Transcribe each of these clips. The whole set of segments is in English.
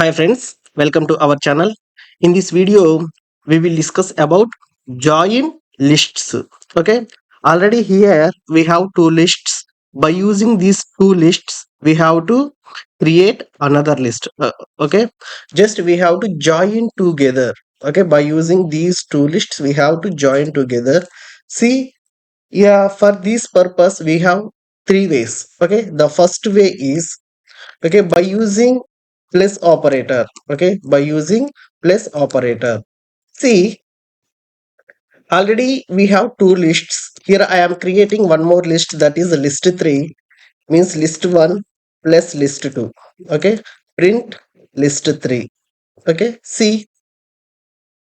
Hi friends, welcome to our channel. In this video, we will discuss about join lists. Okay, already here we have two lists. By using these two lists, we have to create another list. Okay, just we have to join together. Okay, by using these two lists, we have to join together. See, yeah, for this purpose, we have three ways. Okay, the first way is okay by using plus operator. Okay, by using plus operator. See, already we have two lists. Here I am creating one more list, that is list 3, means list 1 plus list 2. Okay, print list 3. Okay, see,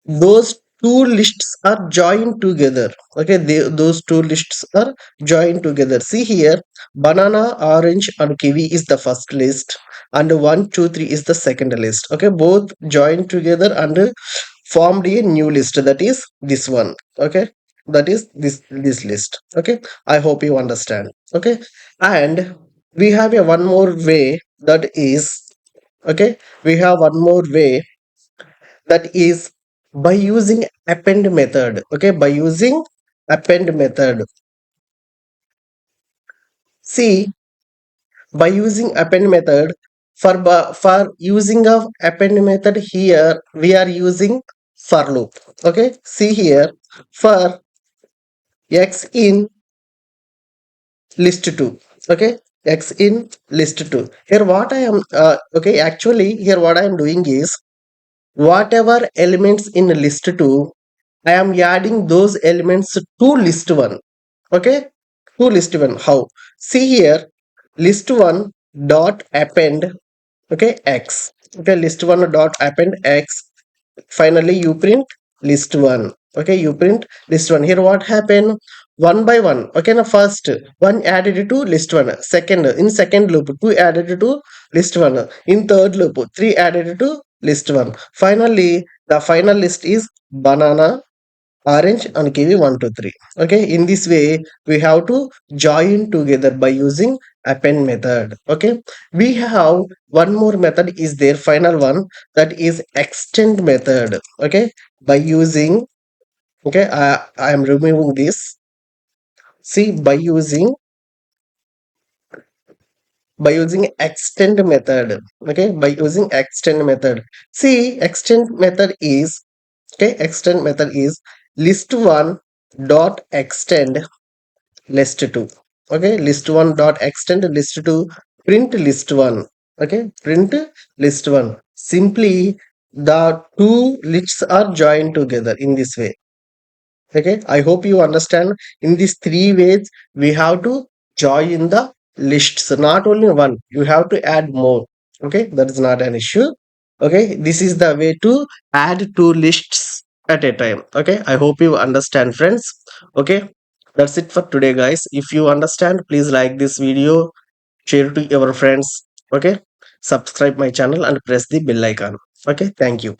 those two lists are joined together. Okay, those two lists are joined together. See here, banana, orange and kiwi is the first list, and 1 2 3 is the second list. Okay, both joined together and formed a new list, that is this one. Okay, that is this list. Okay, I hope you understand. Okay, and we have a one more way, that is okay, we have one more way, that is by using append method. Okay, by using append method. See, by using append method, for using of append method, here we are using for loop. Okay, see here, for x in list 2. Okay, x in list 2. Here what I am okay, actually here what I am doing is, whatever elements in list 2, I am adding those elements to list 1. Okay, to list 1. How? See here, list 1 dot append, okay, x. Okay, list 1 dot append x. Finally you print list 1. Okay, you print list 1. Here what happened, one by one. Okay, now first one added to list 1, second in second loop 2 added to list 1, in third loop 3 added to list 1. Finally the final list is banana, orange and kiwi 1 2 3. Okay, in this way we have to join together by using append method. Okay, we have one more method is there, final one, that is extend method. Okay, by using, okay, I am removing this. See, by using extend method. Okay, by using extend method. See, extend method is, okay, extend method is list 1 dot extend list 2. Okay, list 1 dot extend list 2, print list 1. Okay, print list 1. Simply the two lists are joined together in this way. Okay, I hope you understand. In these three ways we have to join the lists, not only one, you have to add more. Okay, that is not an issue. Okay, this is the way to add two lists at a time. Okay, I hope you understand friends. Okay, that's it for today guys. If you understand, please like this video, share to your friends. Okay, subscribe my channel and press the bell icon. Okay, thank you.